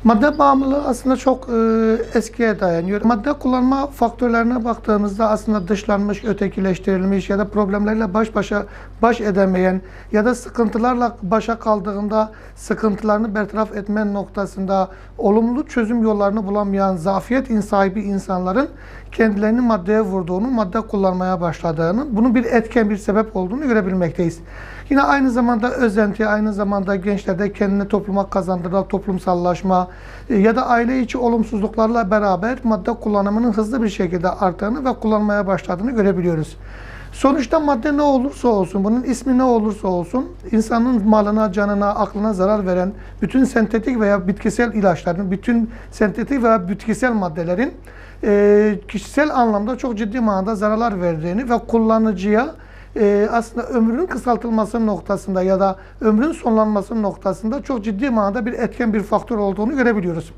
Madde bağımlılığı aslında çok eskiye dayanıyor. Madde kullanma faktörlerine baktığımızda aslında dışlanmış, ötekileştirilmiş ya da problemlerle baş edemeyen ya da sıkıntılarla başa kaldığında sıkıntılarını bertaraf etme noktasında olumlu çözüm yollarını bulamayan zafiyet sahibi insanların kendilerini maddeye vurduğunu, madde kullanmaya başladığını, bunun bir etken, bir sebep olduğunu görebilmekteyiz. Yine aynı zamanda özenti, aynı zamanda gençlerde kendini topluma kazandırma, toplumsallaşma ya da aile içi olumsuzluklarla beraber madde kullanımının hızlı bir şekilde arttığını ve kullanmaya başladığını görebiliyoruz. Sonuçta madde ne olursa olsun, bunun ismi ne olursa olsun, insanın malına, canına, aklına zarar veren bütün sentetik veya bitkisel ilaçların, bütün sentetik veya bitkisel maddelerin kişisel anlamda çok ciddi manada zararlar verdiğini ve kullanıcıya aslında ömrünün kısaltılması noktasında ya da ömrün sonlanması noktasında çok ciddi manada bir etken, bir faktör olduğunu görebiliyoruz.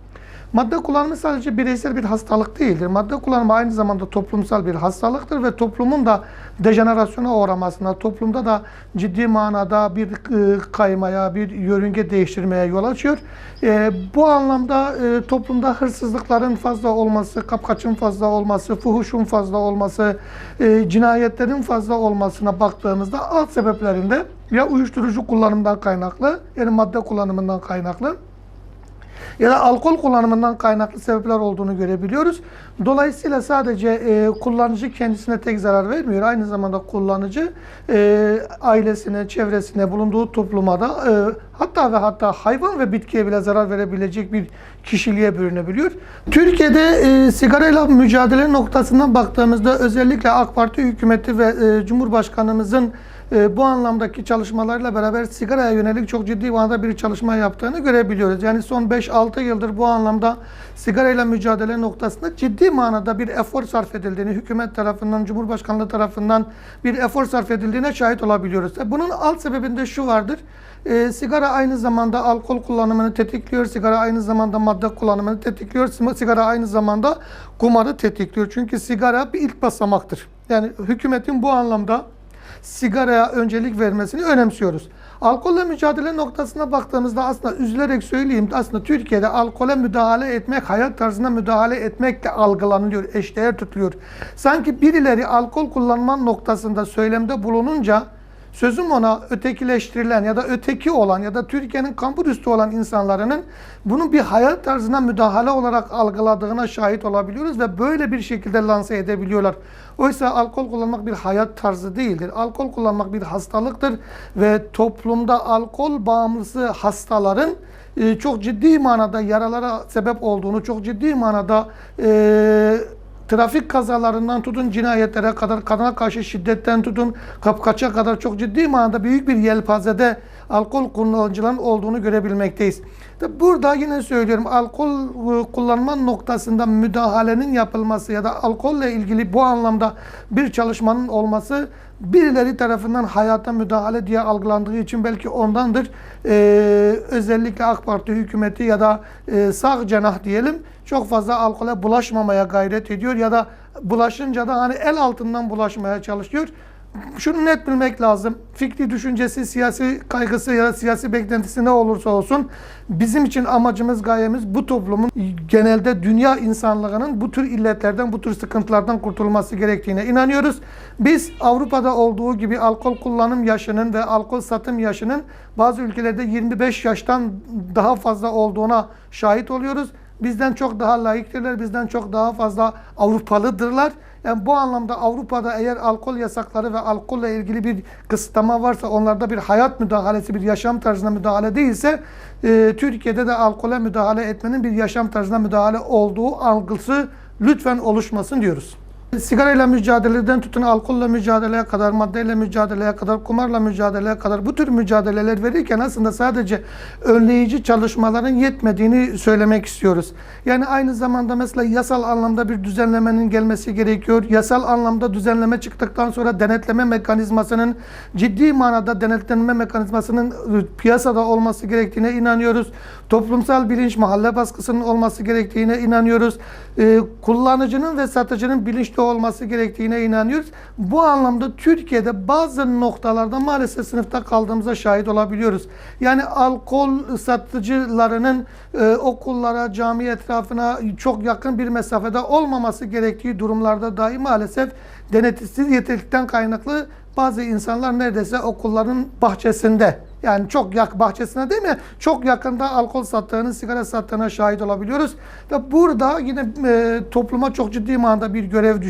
Madde kullanımı sadece bireysel bir hastalık değildir. Madde kullanımı aynı zamanda toplumsal bir hastalıktır ve toplumun da dejenerasyona uğramasına, toplumda da ciddi manada bir kaymaya, bir yörünge değiştirmeye yol açıyor. Bu anlamda toplumda hırsızlıkların fazla olması, kapkaçın fazla olması, fuhuşun fazla olması, cinayetlerin fazla olmasına baktığımızda alt sebeplerinde ya uyuşturucu kullanımından kaynaklı, yani madde kullanımından kaynaklı ya da alkol kullanımından kaynaklı sebepler olduğunu görebiliyoruz. Dolayısıyla sadece kullanıcı kendisine tek zarar vermiyor. Aynı zamanda kullanıcı ailesine, çevresine, bulunduğu topluma da hatta hayvan ve bitkiye bile zarar verebilecek bir kişiliğe bürünebiliyor. Türkiye'de sigarayla mücadele noktasından baktığımızda özellikle AK Parti hükümeti ve Cumhurbaşkanımızın bu anlamdaki çalışmalarla beraber sigaraya yönelik çok ciddi manada bir çalışma yaptığını görebiliyoruz. Yani son 5-6 yıldır bu anlamda sigarayla mücadele noktasında ciddi manada bir efor sarf edildiğini, hükümet tarafından, Cumhurbaşkanlığı tarafından bir efor sarf edildiğine şahit olabiliyoruz. Bunun alt sebebinde şu vardır. Sigara aynı zamanda alkol kullanımını tetikliyor, sigara aynı zamanda madde kullanımını tetikliyor, sigara aynı zamanda kumarı tetikliyor. Çünkü sigara bir ilk basamaktır. Yani hükümetin bu anlamda sigaraya öncelik vermesini önemsiyoruz. Alkolle mücadele noktasına baktığımızda aslında üzülerek söyleyeyim, aslında Türkiye'de alkole müdahale etmek, hayat tarzına müdahale etmekle algılanılıyor, eşdeğer tutuluyor. Sanki birileri alkol kullanma noktasında söylemde bulununca sözüm ona ötekileştirilen ya da öteki olan ya da Türkiye'nin kambur üstü olan insanların bunu bir hayat tarzına müdahale olarak algıladığına şahit olabiliyoruz ve böyle bir şekilde lanse edebiliyorlar. Oysa alkol kullanmak bir hayat tarzı değildir. Alkol kullanmak bir hastalıktır ve toplumda alkol bağımlısı hastaların çok ciddi manada yaralara sebep olduğunu, çok ciddi manada trafik kazalarından tutun cinayetlere kadar, kadına karşı şiddetten tutun kapkaça kadar çok ciddi manada büyük bir yelpazede alkol kullanıcıların olduğunu görebilmekteyiz. Burada yine söylüyorum, alkol kullanma noktasında müdahalenin yapılması ya da alkolle ilgili bu anlamda bir çalışmanın olması birileri tarafından hayata müdahale diye algılandığı için belki ondandır. Özellikle AK Parti hükümeti ya da sağ cenah diyelim çok fazla alkole bulaşmamaya gayret ediyor ya da bulaşınca da hani el altından bulaşmaya çalışıyor. Şunu net bilmek lazım. Fikri düşüncesi, siyasi kaygısı ya da siyasi beklentisi ne olursa olsun bizim için amacımız, gayemiz bu toplumun genelde dünya insanlığının bu tür illetlerden, bu tür sıkıntılardan kurtulması gerektiğine inanıyoruz. Biz Avrupa'da olduğu gibi alkol kullanım yaşının ve alkol satım yaşının bazı ülkelerde 25 yaştan daha fazla olduğuna şahit oluyoruz. Bizden çok daha layıktırlar, bizden çok daha fazla Avrupalıdırlar. Yani bu anlamda Avrupa'da eğer alkol yasakları ve alkolle ilgili bir kısıtlama varsa, onlarda bir hayat müdahalesi, bir yaşam tarzına müdahale değilse, Türkiye'de de alkole müdahale etmenin bir yaşam tarzına müdahale olduğu algısı lütfen oluşmasın diyoruz. Sigarayla mücadeleden tutun alkolle mücadeleye kadar, maddeyle mücadeleye kadar, kumarla mücadeleye kadar bu tür mücadeleler verirken aslında sadece önleyici çalışmaların yetmediğini söylemek istiyoruz. Yani aynı zamanda mesela yasal anlamda bir düzenlemenin gelmesi gerekiyor. Yasal anlamda düzenleme çıktıktan sonra denetleme mekanizmasının ciddi manada denetlenme mekanizmasının piyasada olması gerektiğine inanıyoruz. Toplumsal bilinç, mahalle baskısının olması gerektiğine inanıyoruz. Kullanıcının ve satıcının bilinçli bilinçli olması gerektiğine inanıyoruz. Bu anlamda Türkiye'de bazı noktalarda maalesef sınıfta kaldığımıza şahit olabiliyoruz. Yani alkol satıcılarının okullara, cami etrafına çok yakın bir mesafede olmaması gerektiği durumlarda dahi maalesef denetimsiz yeterlilikten kaynaklı bazı insanlar neredeyse okulların bahçesinde, yani çok bahçesine değil mi? Çok yakında alkol sattığını, sigara sattığına şahit olabiliyoruz. Ve burada yine topluma çok ciddi manada bir görev düşüyor.